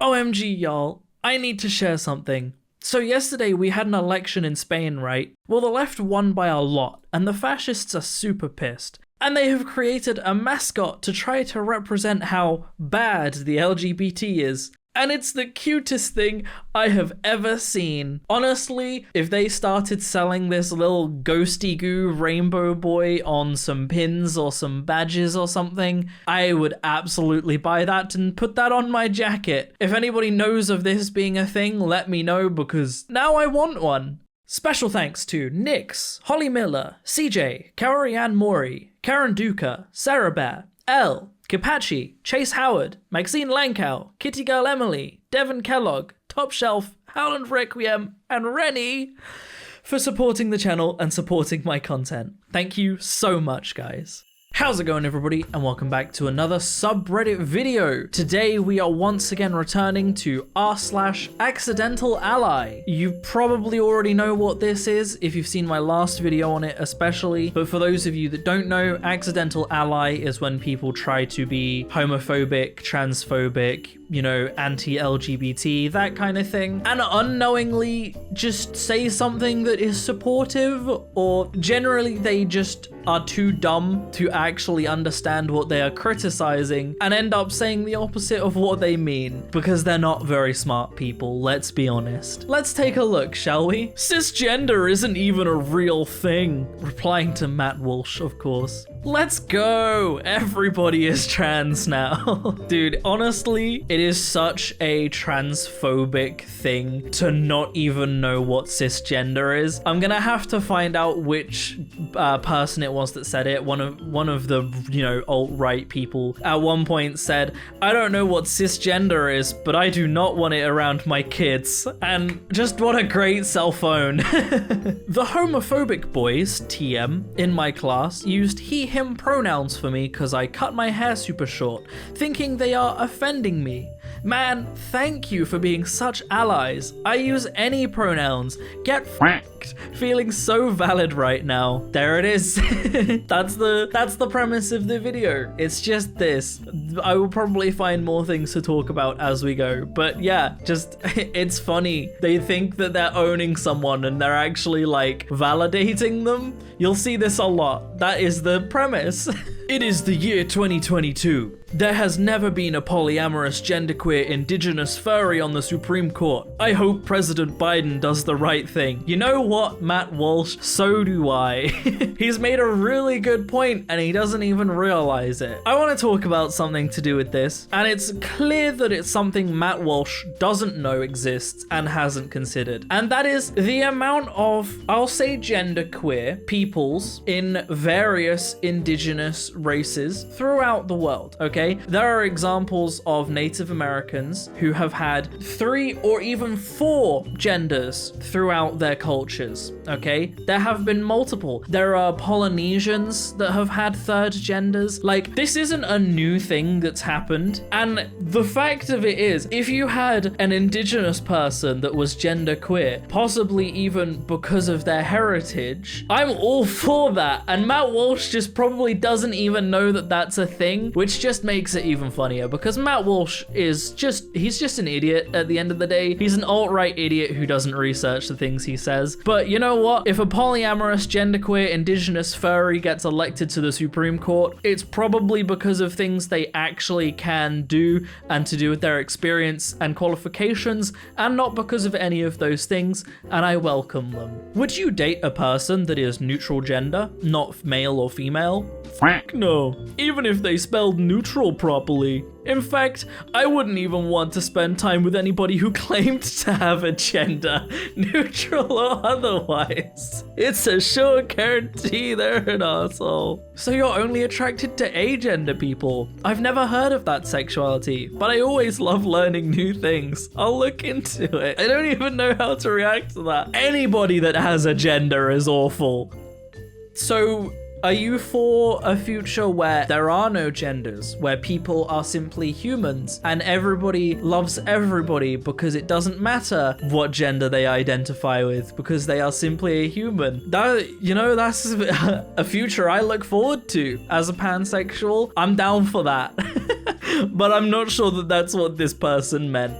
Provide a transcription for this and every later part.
OMG, y'all, I need to share something. So yesterday we had an election in Spain, right? Well, the left won by a lot, and the fascists are super pissed. And they have created a mascot to try to represent how bad the LGBT is. And it's the cutest thing I have ever seen. Honestly, if they started selling this little ghosty goo rainbow boy on some pins or some badges or something, I would absolutely buy that and put that on my jacket. If anybody knows of this being a thing, let me know because now I want one. Special thanks to Nix, Holly Miller, CJ, Carrie Ann Mori, Karen Duca, Sarah Bear, L, Kapachi, Chase Howard, Maxine Lankow, Kitty Girl Emily, Devon Kellogg, Top Shelf, Howland Requiem, and Rennie for supporting the channel and supporting my content. Thank you so much, guys. How's it going, everybody, and welcome back to another subreddit video. Today we are once again returning to r/AccidentalAlly. You probably already know what this is if you've seen my last video on it especially, but for those of you that don't know, AccidentalAlly is when people try to be homophobic, transphobic, you know, anti-LGBT, that kind of thing, and unknowingly just say something that is supportive, or generally they just are too dumb to actually understand what they are criticizing and end up saying the opposite of what they mean because they're not very smart people, let's be honest. Let's take a look, shall we? Cisgender isn't even a real thing. Replying to Matt Walsh, of course. Let's go! Everybody is trans now. Dude, honestly, it is such a transphobic thing to not even know what cisgender is. I'm gonna have to find out which person it was that said it. One of the, you know, alt-right people at one point said, "I don't know what cisgender is, but I do not want it around my kids." And just what a great cell phone. The homophobic boys, TM, in my class used he, him pronouns for me because I cut my hair super short, thinking they are offending me. Man, thank you for being such allies. I use any pronouns. Get f***ed. Feeling so valid right now. There it is. That's the premise of the video. It's just this. I will probably find more things to talk about as we go. But yeah, just, it's funny. They think that they're owning someone and they're actually like validating them. You'll see this a lot. That is the premise. It is the year 2022. There has never been a polyamorous, genderqueer, indigenous furry on the Supreme Court. I hope President Biden does the right thing. You know what, Matt Walsh? So do I. He's made a really good point and he doesn't even realize it. I want to talk about something to do with this, and it's clear that it's something Matt Walsh doesn't know exists and hasn't considered. And that is the amount of, I'll say genderqueer peoples in various indigenous races throughout the world, okay? There are examples of Native Americans who have had 3 or even 4 genders throughout their cultures, okay? There have been multiple. There are Polynesians that have had 3rd genders. Like, this isn't a new thing that's happened. And the fact of it is, if you had an indigenous person that was genderqueer, possibly even because of their heritage, I'm all for that. And Matt Walsh just probably doesn't even know that that's a thing, which just makes it even funnier because Matt Walsh is he's just an idiot at the end of the day. He's an alt-right idiot who doesn't research the things he says. But you know what? If a polyamorous, genderqueer, indigenous furry gets elected to the Supreme Court, it's probably because of things they actually can do and to do with their experience and qualifications, and not because of any of those things, and I welcome them. Would you date a person that is neutral gender, not male or female? Fuck no. Even if they spelled neutral properly. In fact, I wouldn't even want to spend time with anybody who claimed to have a gender, neutral or otherwise. It's a sure guarantee they're an asshole. So you're only attracted to agender people. I've never heard of that sexuality, but I always love learning new things. I'll look into it. I don't even know how to react to that. Anybody that has a gender is awful. So, are you for a future where there are no genders, where people are simply humans and everybody loves everybody because it doesn't matter what gender they identify with because they are simply a human? That, you know, that's a future I look forward to as a pansexual. I'm down for that. But I'm not sure that that's what this person meant.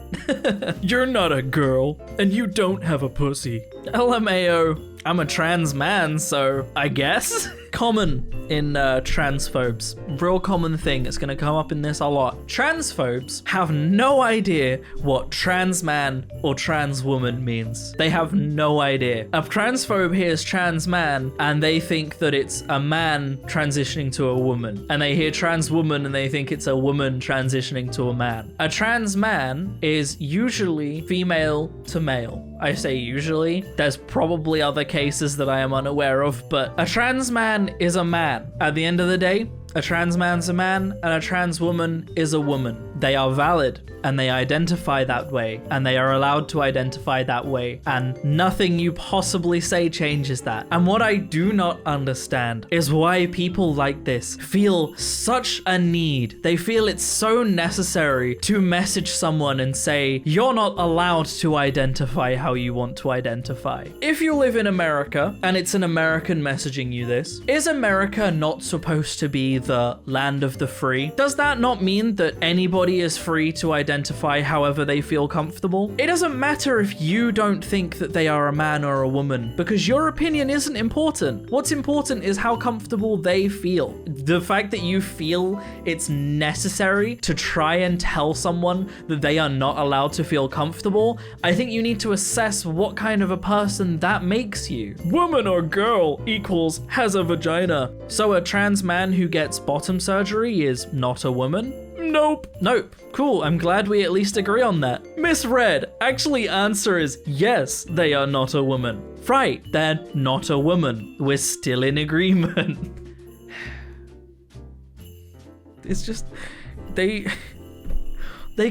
You're not a girl, and you don't have a pussy. LMAO. I'm a trans man, so I guess. Common in transphobes. Real common thing. It's gonna come up in this a lot. Transphobes have no idea what trans man or trans woman means. They have no idea. A transphobe hears trans man and they think that it's a man transitioning to a woman. And they hear trans woman and they think it's a woman transitioning to a man. A trans man is usually female to male. I say usually. There's probably other cases that I am unaware of, but a trans man is a man. At the end of the day, a trans man's a man and a trans woman is a woman. They are valid and they identify that way and they are allowed to identify that way, and nothing you possibly say changes that. And what I do not understand is why people like this feel such a need. They feel it's so necessary to message someone and say, you're not allowed to identify how you want to identify. If you live in America and it's an American messaging you this, is America not supposed to be the land of the free? Does that not mean that anybody is free to identify however they feel comfortable? It doesn't matter if you don't think that they are a man or a woman, because your opinion isn't important. What's important is how comfortable they feel. The fact that you feel it's necessary to try and tell someone that they are not allowed to feel comfortable, I think you need to assess what kind of a person that makes you. Woman or girl equals has a vagina. So a trans man who gets bottom surgery is not a woman? Nope. Cool, I'm glad we at least agree on that. Misread. Actually, answer is yes, they are not a woman. Right, they're not a woman. We're still in agreement. It's just, they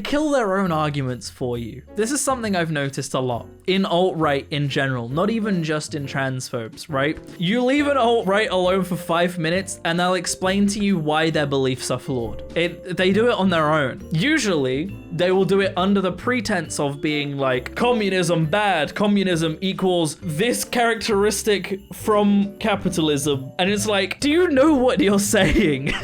kill their own arguments for you. This is something I've noticed a lot in alt-right in general, not even just in transphobes, right? You leave an alt-right alone for 5 minutes and they'll explain to you why their beliefs are flawed. They do it on their own. Usually, they will do it under the pretense of being like, communism bad, communism equals this characteristic from capitalism. And it's like, do you know what you're saying?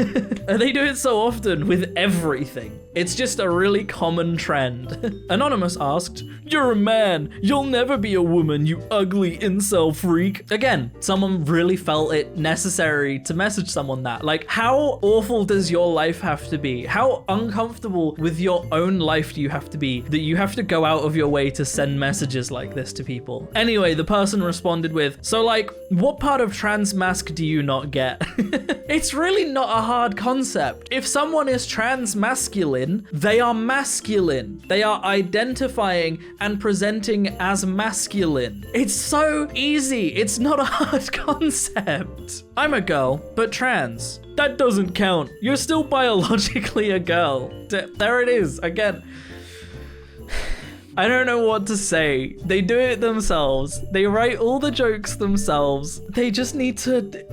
And they do it so often with everything. It's just a really common trend. Anonymous asked, you're a man, you'll never be a woman, you ugly incel freak. Again, someone really felt it necessary to message someone that. Like, how awful does your life have to be? How uncomfortable with your own life do you have to be that you have to go out of your way to send messages like this to people? Anyway, the person responded with, so like, what part of trans mask do you not get? It's really not a hard concept. If someone is trans masculine, they are masculine. They are identifying and presenting as masculine. It's so easy. It's not a hard concept. I'm a girl, but trans. That doesn't count. You're still biologically a girl. There it is, again. I don't know what to say. They do it themselves. They write all the jokes themselves. They just need to...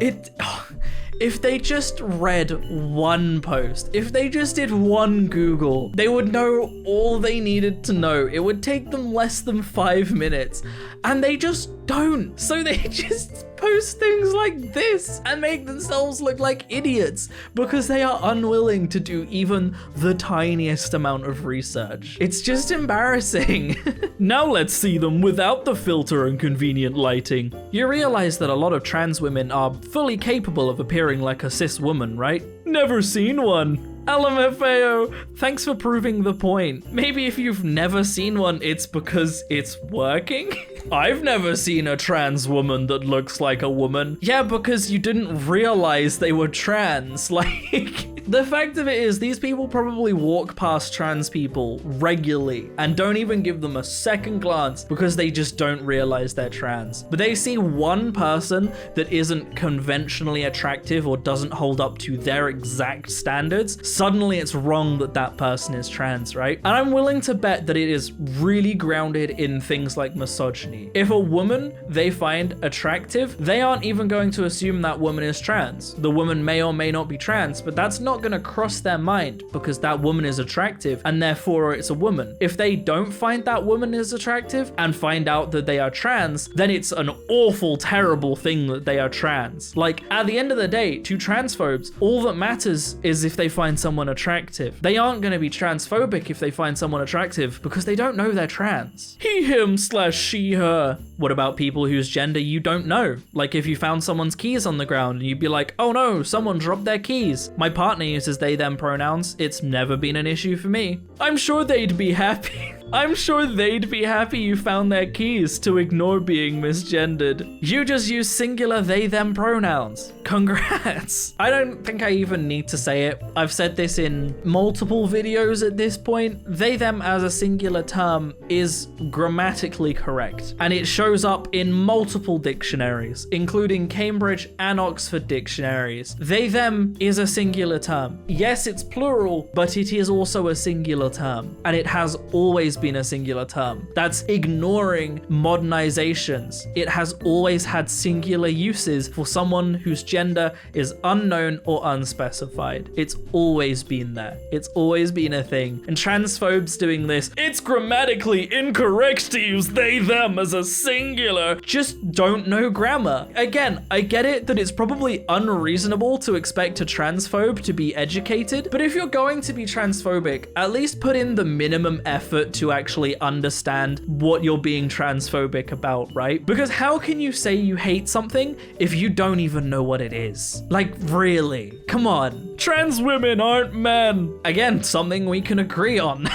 If they just read one post, if they just did one Google, they would know all they needed to know. It would take them less than 5 minutes, and they just don't. So they just post things like this and make themselves look like idiots because they are unwilling to do even the tiniest amount of research. It's just embarrassing. Now let's see them without the filter and convenient lighting. You realize that a lot of trans women are fully capable of appearing like a cis woman, right? Never seen one. LMFAO, thanks for proving the point. Maybe if you've never seen one, it's because it's working? I've never seen a trans woman that looks like a woman. Yeah, because you didn't realize they were trans. Like, the fact of it is, these people probably walk past trans people regularly and don't even give them a second glance because they just don't realize they're trans. But they see one person that isn't conventionally attractive or doesn't hold up to their exact standards. Suddenly it's wrong that that person is trans, right? And I'm willing to bet that it is really grounded in things like misogyny. If a woman they find attractive, they aren't even going to assume that woman is trans. The woman may or may not be trans, but that's not not gonna cross their mind because that woman is attractive and therefore it's a woman. If they don't find that woman is attractive and find out that they are trans, then it's an awful, terrible thing that they are trans. Like, at the end of the day, to transphobes, all that matters is if they find someone attractive. They aren't gonna be transphobic if they find someone attractive because they don't know they're trans. He, him, / she, her. What about people whose gender you don't know? Like if you found someone's keys on the ground and you'd be like, oh no, someone dropped their keys. My partner uses they, them pronouns. It's never been an issue for me. I'm sure they'd be happy. I'm sure they'd be happy you found their keys to ignore being misgendered. You just use singular they, them pronouns. Congrats. I don't think I even need to say it. I've said this in multiple videos at this point. They, them as a singular term is grammatically correct, and it shows up in multiple dictionaries, including Cambridge and Oxford dictionaries. They, them is a singular term. Yes, it's plural, but it is also a singular term, and it has always been a singular term. That's ignoring modernizations. It has always had singular uses for someone whose gender is unknown or unspecified. It's always been there. It's always been a thing. And transphobes doing this, it's grammatically incorrect to use they, them as a singular, just don't know grammar. Again, I get it that it's probably unreasonable to expect a transphobe to be educated, but if you're going to be transphobic, at least put in the minimum effort to actually understand what you're being transphobic about, right? Because how can you say you hate something if you don't even know what it is? Like, really? Come on. Trans women aren't men. Again, something we can agree on.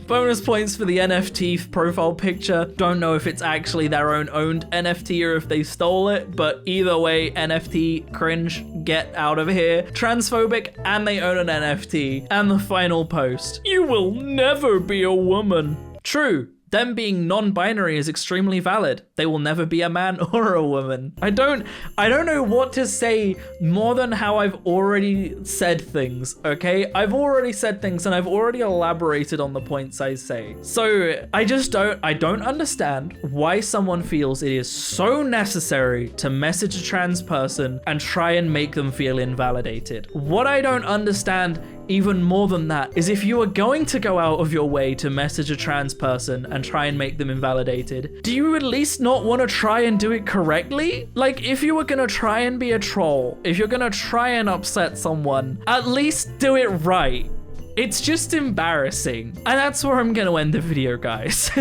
Bonus points for the NFT profile picture. Don't know if it's actually their own owned NFT or if they stole it, but either way, NFT cringe, get out of here. Transphobic and they own an NFT. And the final post. You will never be a woman. True. Them being non-binary is extremely valid. They will never be a man or a woman. I don't know what to say more than how I've already said things, okay? I've already said things and I've already elaborated on the points I say. So I don't understand why someone feels it is so necessary to message a trans person and try and make them feel invalidated. What I don't understand even more than that is if you are going to go out of your way to message a trans person and try and make them invalidated, do you at least not want to try and do it correctly? Like, if you were gonna try and be a troll, if you're gonna try and upset someone, at least do it right. It's just embarrassing. And that's where I'm gonna end the video, guys.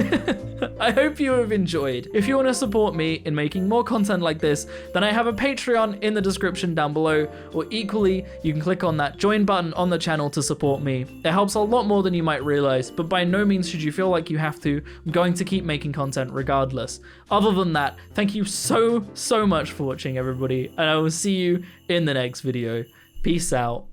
I hope you have enjoyed. If you wanna support me in making more content like this, then I have a Patreon in the description down below, or equally, you can click on that join button on the channel to support me. It helps a lot more than you might realize, but by no means should you feel like you have to. I'm going to keep making content regardless. Other than that, thank you so much for watching, everybody, and I will see you in the next video. Peace out.